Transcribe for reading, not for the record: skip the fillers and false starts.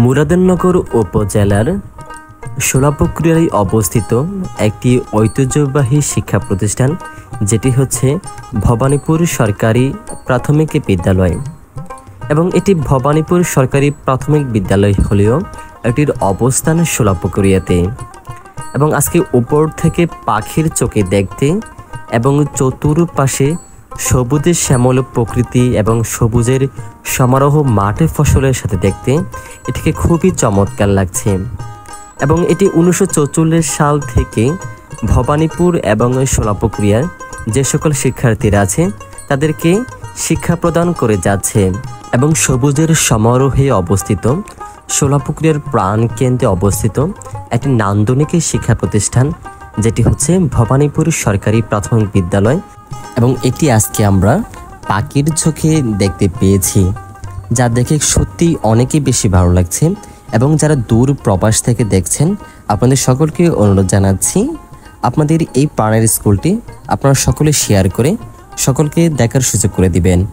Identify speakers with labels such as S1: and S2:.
S1: মুরাদনগর উপজেলার শোলাপুকুরিয়ায় অবস্থিত একটি ঐতিহ্যবাহী শিক্ষা প্রতিষ্ঠান, যেটি হচ্ছে ভবানীপুর সরকারি প্রাথমিক বিদ্যালয়। এবং এটি ভবানীপুর সরকারি প্রাথমিক বিদ্যালয় হলেও এটির অবস্থান শোলাপুকুরিয়াতে। এবং আজকে উপর থেকে পাখির চোখে দেখতে এবং চতুর্পাশে সবুজের শ্যামল প্রকৃতি এবং সবুজের সমারোহ মাঠে ফসলের সাথে দেখতে এটিকে খুবই চমৎকার লাগছে। এবং এটি 1944 সাল থেকে ভবানীপুর এবং শোলাপুকুরিয়ার যে সকল শিক্ষার্থীরা আছে তাদেরকে শিক্ষা প্রদান করে যাচ্ছে। এবং সবুজের সমারোহে অবস্থিত শোলাপুকুরিয়ার প্রাণকেন্দ্রে অবস্থিত একটি নান্দনিক শিক্ষা প্রতিষ্ঠান, যেটি হচ্ছে ভবানীপুর সরকারি প্রাথমিক বিদ্যালয়। এবং এটি আজকে আমরা পাখির চোখে দেখতে পেয়েছি, যা দেখে সত্যি অনেকই বেশি ভালো লাগছে। এবং যারা দূর প্রবাস থেকে দেখছেন, আপনাদের সকলকে অনুরোধ জানাচ্ছি আপনাদের এই প্রাণের স্কুলটি আপনারা সকলে শেয়ার করে সকলকে দেখার সুযোগ করে দিবেন।